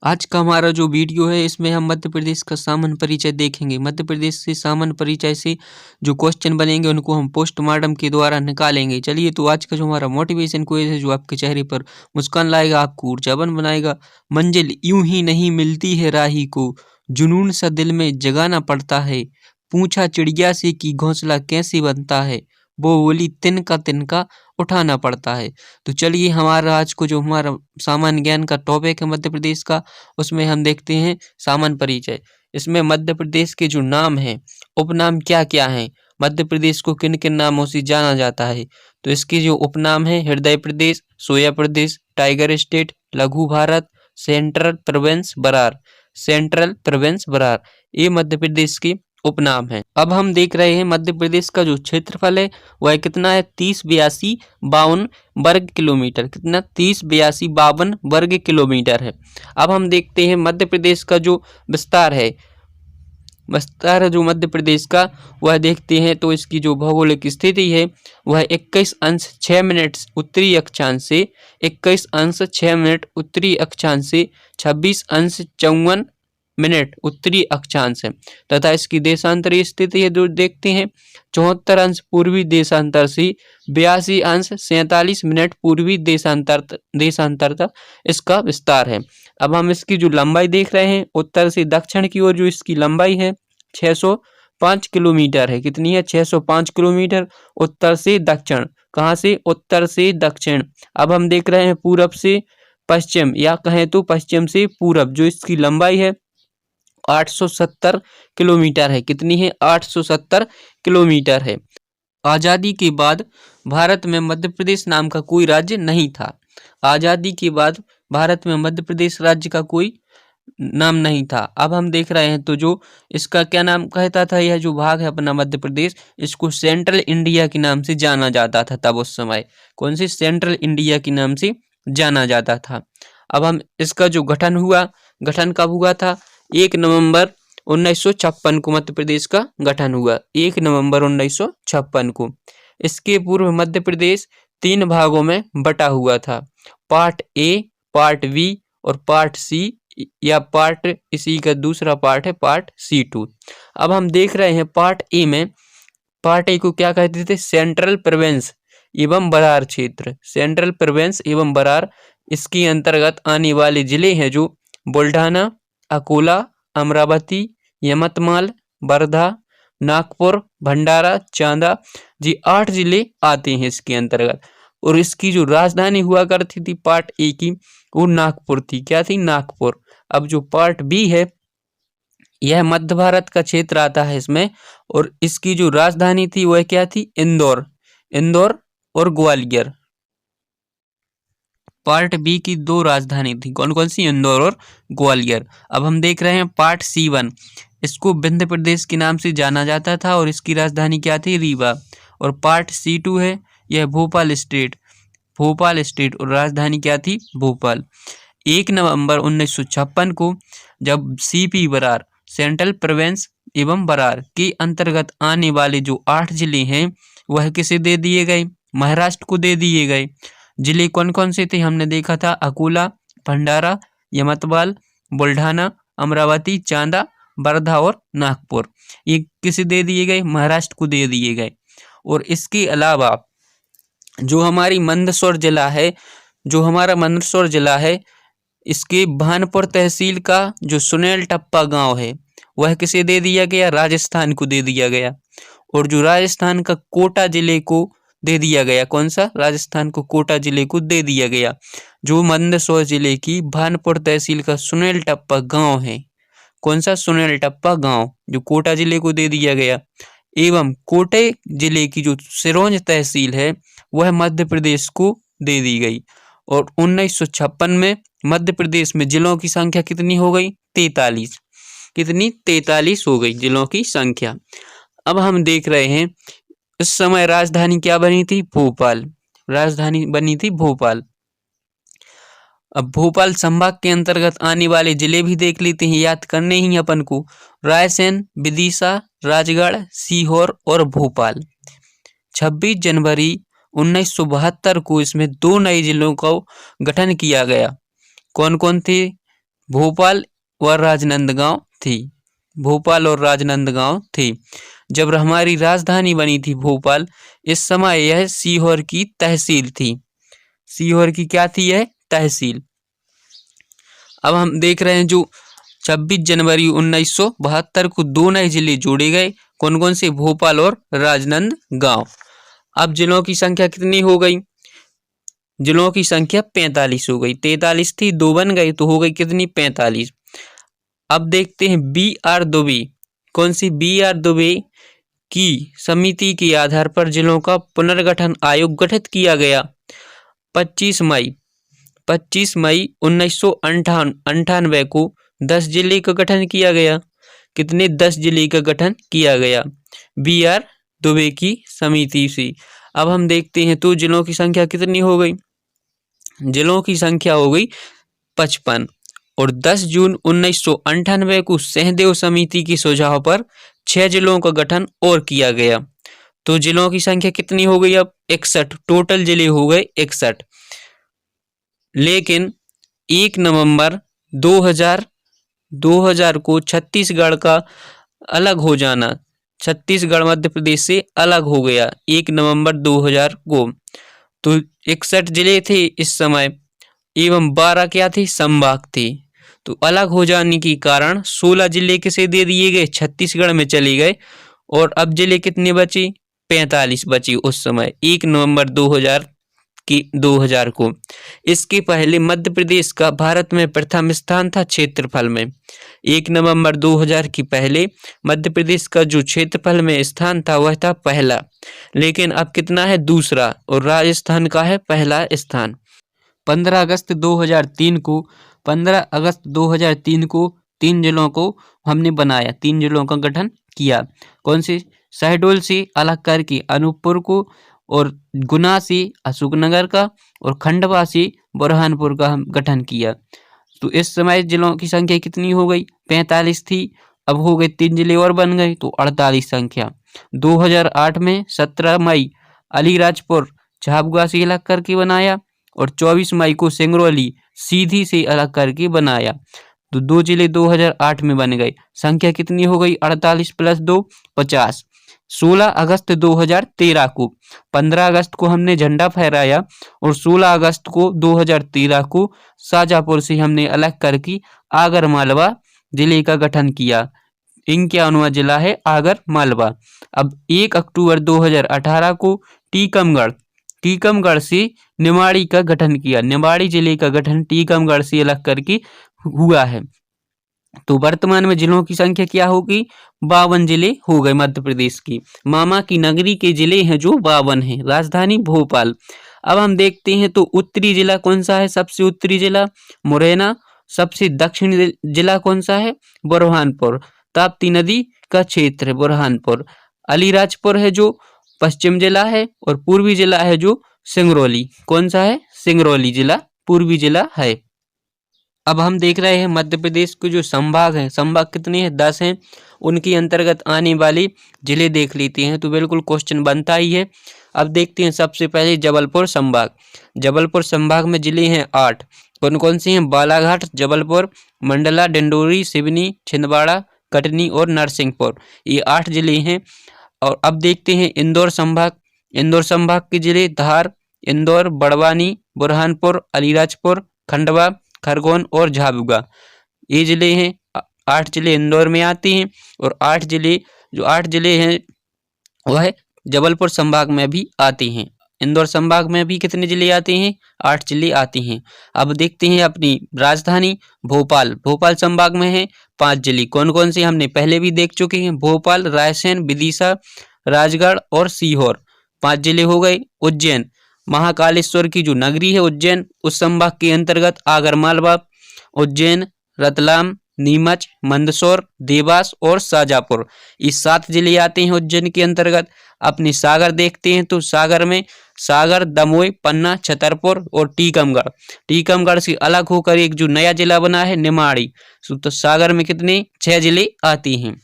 आज का हमारा जो वीडियो है इसमें हम मध्य प्रदेश का सामान्य परिचय देखेंगे। मध्य प्रदेश से सामान्य परिचय से जो क्वेश्चन बनेंगे उनको हम पोस्टमार्टम के द्वारा निकालेंगे। चलिए तो आज का जो हमारा मोटिवेशन क्विज है जो आपके चेहरे पर मुस्कान लाएगा, आपको ऊर्जावान बनाएगा। मंजिल यूं ही नहीं मिलती है राही को, जुनून सा दिल में जगाना पड़ता है। पूछा चिड़िया से कि घोंसला कैसे बनता है, वो बोली तिनका उठाना पड़ता है। तो चलिए हमारा आज को जो हमारा सामान्य ज्ञान का टॉपिक है मध्य प्रदेश का, उसमें हम देखते हैं सामान्य परिचय। इसमें मध्य प्रदेश के जो नाम हैं, उपनाम क्या क्या हैं, मध्य प्रदेश को किन किन नामों से जाना जाता है। तो इसके जो उपनाम हैं, हृदय प्रदेश, सोया प्रदेश, टाइगर स्टेट, लघु Bharat, central province Berar, central province Berar, ये मध्य प्रदेश के उपनाम है। अब हम देख रहे हैं मध्य प्रदेश का जो क्षेत्रफल है वह कितना है, 308252 वर्ग किलोमीटर। कितना, 308252 वर्ग किलोमीटर है। अब हम देखते हैं मध्य प्रदेश का जो विस्तार है, विस्तार है जो मध्य प्रदेश का वह देखते हैं तो इसकी जो भौगोलिक स्थिति है वह 21°6' उत्तरी अक्षांश से 21°6' उत्तरी अक्षांश से 26°54' उत्तरी अक्षांश है। तथा इसकी देशांतरीय स्थिति है जो देखते हैं 74° पूर्वी देशांतर से 82°47' पूर्वी देशांतर तक इसका विस्तार है। अब हम इसकी जो लंबाई देख रहे हैं, उत्तर से दक्षिण की ओर जो इसकी लंबाई है 605 किलोमीटर है। कितनी है, 605 किलोमीटर उत्तर से दक्षिण। कहाँ से, उत्तर से दक्षिण। अब हम देख रहे हैं पूरब से पश्चिम या कहें तो पश्चिम से पूरब, जो इसकी लंबाई है 870 किलोमीटर है। कितनी है, 870 किलोमीटर है। आज़ादी के बाद भारत में मध्य प्रदेश नाम का कोई राज्य नहीं था। आज़ादी के बाद भारत में मध्य प्रदेश राज्य का कोई नाम नहीं था। अब हम देख रहे हैं तो जो इसका क्या नाम कहता था, यह जो भाग है अपना मध्य प्रदेश, इसको सेंट्रल इंडिया के नाम से जाना जाता था तब उस समय। कौन सी, सेंट्रल इंडिया के नाम से जाना जाता था। अब हम इसका जो गठन हुआ, गठन कब हुआ था, 1 नवंबर 1956 को मध्य प्रदेश का गठन हुआ, 1 नवंबर 1956 को। इसके पूर्व मध्य प्रदेश 3 भागों में बटा हुआ था, पार्ट ए, पार्ट बी और पार्ट सी, या पार्ट इसी का दूसरा पार्ट है पार्ट C2। अब हम देख रहे हैं पार्ट ए में, पार्ट ए को क्या कहते थे, सेंट्रल प्रोविंस एवं बरार क्षेत्र, सेंट्रल प्रोविंस एवं बरार। इसके अंतर्गत आने वाले जिले हैं जो बुल्ढाना, अकोला, अमरावती, यमतमाल, वर्धा, नागपुर, भंडारा, चांदा, जी 8 जिले आते हैं इसके अंतर्गत। और इसकी जो राजधानी हुआ करती थी पार्ट ए की, वो नागपुर थी। क्या थी, नागपुर। अब जो पार्ट बी है, यह मध्य भारत का क्षेत्र आता है इसमें, और इसकी जो राजधानी थी वह क्या थी, इंदौर, इंदौर और ग्वालियर। पार्ट बी की 2 राजधानी थी, कौन कौन सी, इंदौर और ग्वालियर। अब हम देख रहे हैं पार्ट C1, इसको विंध्य प्रदेश के नाम से जाना जाता था और इसकी राजधानी क्या थी, रीवा। और पार्ट C2 है, यह भोपाल स्टेट, भोपाल स्टेट और राजधानी क्या थी, भोपाल। 1 नवंबर 1956 को जब CP बरार, सेंट्रल प्रोविंस एवं बरार के अंतर्गत आने वाले जो 8 जिले हैं वह किसे दे दिए गए, महाराष्ट्र को दे दिए गए। जिले कौन कौन से थे, हमने देखा था, अकोला, भंडारा, यमतमाल, बुल्ढाना, अमरावती, चांदा, वर्धा और नागपुर। ये किसे दे दिए गए, महाराष्ट्र को दे दिए गए। और इसके अलावा जो हमारी मंदसौर जिला है, जो हमारा मंदसौर जिला है, इसके भानपुर तहसील का जो सुनेल टप्पा गांव है वह किसे दे दिया गया, राजस्थान को दे दिया गया। और जो राजस्थान का कोटा जिले को दे दिया गया, कौन सा, राजस्थान को कोटा जिले को दे दिया गया। जो मंदसौर जिले की भानपुर तहसील का सुनेल टप्पा गांव है, कौन सा, सुनेल टप्पा गांव, जो कोटा जिले को दे दिया गया। एवं कोटे जिले की जो सिरोंज तहसील है वह मध्य प्रदेश को दे दी गई। और 1956 में मध्य प्रदेश में जिलों की संख्या कितनी हो गई, 43। कितनी, 43 हो गई जिलों की संख्या। अब हम देख रहे हैं इस समय राजधानी क्या बनी थी, भोपाल, राजधानी बनी थी भोपाल। अब भोपाल संभाग के अंतर्गत आने वाले जिले भी देख लेते हैं, याद करने ही अपन को, रायसेन, विदिशा, राजगढ़, सीहोर और भोपाल। 26 जनवरी 1972 को इसमें 2 नए जिलों का गठन किया गया। कौन कौन थे, भोपाल और राजनांदगांव थी। भोपाल और राजनांदगांव थी। जब हमारी राजधानी बनी थी भोपाल, इस समय यह सीहोर की तहसील थी। सीहोर की क्या थी? यह तहसील। अब हम देख रहे हैं जो 26 जनवरी 1972 को दो नए जिले जोड़े गए। कौन कौन से? भोपाल और राजनांदगांव। अब जिलों की संख्या कितनी हो गई? जिलों की संख्या 45 हो गई। 43 थी, 2 बन गई तो हो गई कितनी? 45। अब देखते हैं B.R. दुबे। कौन सी? B.R. दुबे की समिति के आधार पर जिलों का पुनर्गठन आयोग गठित किया गया। 25 मई 1998 को 10 जिले का गठन किया गया। कितने? 10 जिले का गठन किया गया B.R. दुबे की समिति से। अब हम देखते हैं तो जिलों की संख्या कितनी हो गई? जिलों की संख्या हो गई 55। और 10 जून 1998 को सहदेव समिति के सुझाव पर 6 जिलों का गठन और किया गया। तो जिलों की संख्या कितनी हो गई? अब 61। टोटल जिले हो गए 61। लेकिन 1 नवंबर 2000 को छत्तीसगढ़ का अलग हो जाना, छत्तीसगढ़ मध्य प्रदेश से अलग हो गया 1 नवंबर 2000 को। तो 61 जिले थे इस समय एवं 12 क्या थे? संभाग थे। तो अलग हो जाने के कारण 16 जिले किसे दे दिए गए? छत्तीसगढ़ में चले गए। और अब जिले कितने बचे? 45 बचे उस समय 1 नवंबर 2000 को। इसके पहले मध्य प्रदेश का भारत में प्रथम स्थान था क्षेत्रफल में। 1 नवंबर 2000 के पहले मध्य प्रदेश का जो क्षेत्रफल में स्थान था वह था पहला। लेकिन अब कितना है? दूसरा। और राजस्थान का है पहला स्थान। 15 अगस्त 2003 को 3 जिलों को हमने बनाया, 3 जिलों का गठन किया। कौन से? शहडोल से अलग करके अनूपपुर को, और गुना से अशोकनगर का, और खंडवा से बुरहानपुर का हम गठन किया। तो इस समय जिलों की संख्या कितनी हो गई? 45 थी, अब हो गए 3 जिले और बन गए तो 48 संख्या। 2008 में 17 मई अलीराजपुर झाबुआ से अलग करके बनाया, और 24 मई को सिंगरौली सीधी से अलग करके बनाया। तो 2 जिले 2008 में बन गए। संख्या कितनी हो गई? 48 + 2 50। 16 अगस्त 2013 को, 15 अगस्त को हमने झंडा फहराया, और 16 अगस्त को 2013 को शाजापुर से हमने अलग करके आगर मालवा जिले का गठन किया। 51वां जिला है आगर मालवा। अब 1 अक्टूबर 2018 को टीकमगढ़ से निमाड़ी का गठन किया। निमाड़ी जिले का गठन टीकमगढ़ से अलग करके हुआ है। तो वर्तमान में जिलों की संख्या क्या होगी? 52 जिले हो गए मध्य प्रदेश की। मामा की नगरी के जिले हैं जो 52 हैं। राजधानी भोपाल। अब हम देखते हैं तो उत्तरी जिला कौन सा है? सबसे उत्तरी जिला मुरैना। सबसे दक्षिणी जिला कौन सा है? बुरहानपुर। ताप्ती नदी का क्षेत्र है बुरहानपुर। अलीराजपुर है जो पश्चिम जिला है, और पूर्वी जिला है जो सिंगरौली। कौन सा है? सिंगरौली जिला पूर्वी जिला है। अब हम देख रहे हैं मध्य प्रदेश के जो संभाग हैं, संभाग कितने हैं? 10 हैं। उनके अंतर्गत आने वाले जिले देख लेते हैं तो बिल्कुल क्वेश्चन बनता ही है। अब देखते हैं सबसे पहले जबलपुर संभाग। जबलपुर संभाग में जिले हैं 8। कौन कौन से हैं? बालाघाट, जबलपुर, मंडला, डिंडोरी, सिवनी, छिंदवाड़ा, कटनी और नरसिंहपुर। ये 8 जिले हैं। और अब देखते हैं इंदौर संभाग। इंदौर संभाग के जिले धार, इंदौर, बड़वानी, बुरहानपुर, अलीराजपुर, खंडवा, खरगोन और झाबुआ। ये जिले हैं। 8 जिले इंदौर में आते हैं, और 8 जिले हैं वह जबलपुर संभाग में भी आते हैं। इंदौर संभाग में भी कितने जिले आते हैं? 8 जिले आते हैं। अब देखते हैं अपनी राजधानी भोपाल। भोपाल संभाग में है 5 जिले। कौन कौन से? हमने पहले भी देख चुके हैं। भोपाल, रायसेन, विदिशा, राजगढ़ और सीहोर। 5 जिले हो गए। उज्जैन, महाकालेश्वर की जो नगरी है उज्जैन, उस संभाग के अंतर्गत आगरमालवा, उज्जैन, रतलाम, नीमच, मंदसौर, देवास और शाजापुर। ये 7 जिले आते हैं उज्जैन के अंतर्गत। अपने सागर देखते हैं तो सागर में सागर, दमोह, पन्ना, छतरपुर और टीकमगढ़। टीकमगढ़ से अलग होकर एक जो नया जिला बना है निमाड़ी। तो सागर में कितने? 6 जिले आते हैं।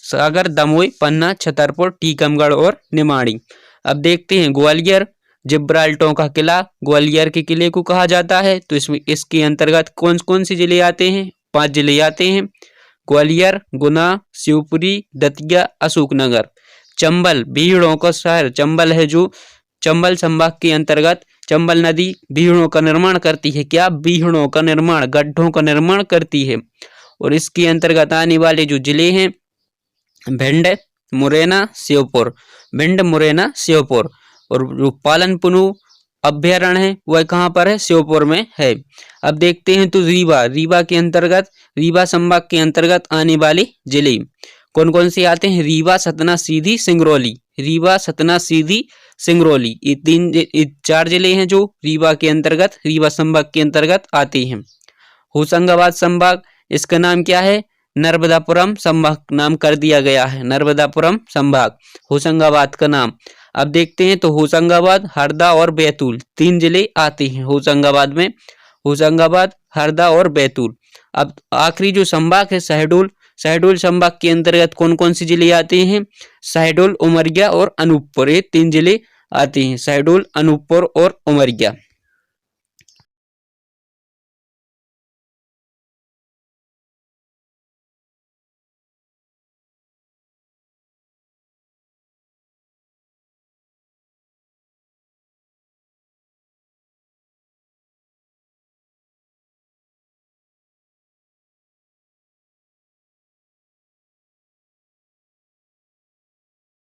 सागर, दमोह, पन्ना, छतरपुर, टीकमगढ़ और निमाड़ी। अब देखते हैं ग्वालियर। जिब्राल्टर का किला ग्वालियर के किले को कहा जाता है। तो इसमें इसके अंतर्गत कौन कौन से जिले आते हैं? 5 जिले आते हैं, ग्वालियर, गुना, शिवपुरी, दतिया, अशोकनगर। चंबल भीड़ों का शहर चंबल है, जो चंबल संभाग के अंतर्गत चंबल नदी भीड़ों का निर्माण करती है। क्या? भीड़ों का निर्माण, गड्ढों का निर्माण करती है। और इसके अंतर्गत आने वाले जो जिले हैं भिंड, मुरैना, श्योपुर। भिंड, मुरैना, श्योपुर। और जो पालन पुनु अभ्यारण्य है वह कहाँ पर है? श्योपुर में है। अब देखते हैं तो रीवा के अंतर्गत, रीवा संभाग के अंतर्गत आने वाले जिले कौन कौन से आते हैं? रीवा, सतना, सीधी, सिंगरौली। रीवा, सतना, सीधी, सिंगरौली, ये 4 जिले हैं जो रीवा के अंतर्गत, रीवा संभाग के अंतर्गत आते हैं। होशंगाबाद संभाग, इसका नाम क्या है? नर्मदापुरम संभाग नाम कर दिया गया है। नर्मदापुरम संभाग होशंगाबाद का नाम। अब देखते हैं तो होशंगाबाद, हरदा और बैतूल 3 जिले आते हैं होशंगाबाद में। होशंगाबाद, हरदा और बैतूल। अब आखिरी जो संभाग है शहडोल, शहडोल संभाग के अंतर्गत कौन कौन से जिले आते हैं? शहडोल, उमरिया और अनूपपुर, ये 3 जिले आते हैं। शहडोल, अनूपपुर और उमरिया।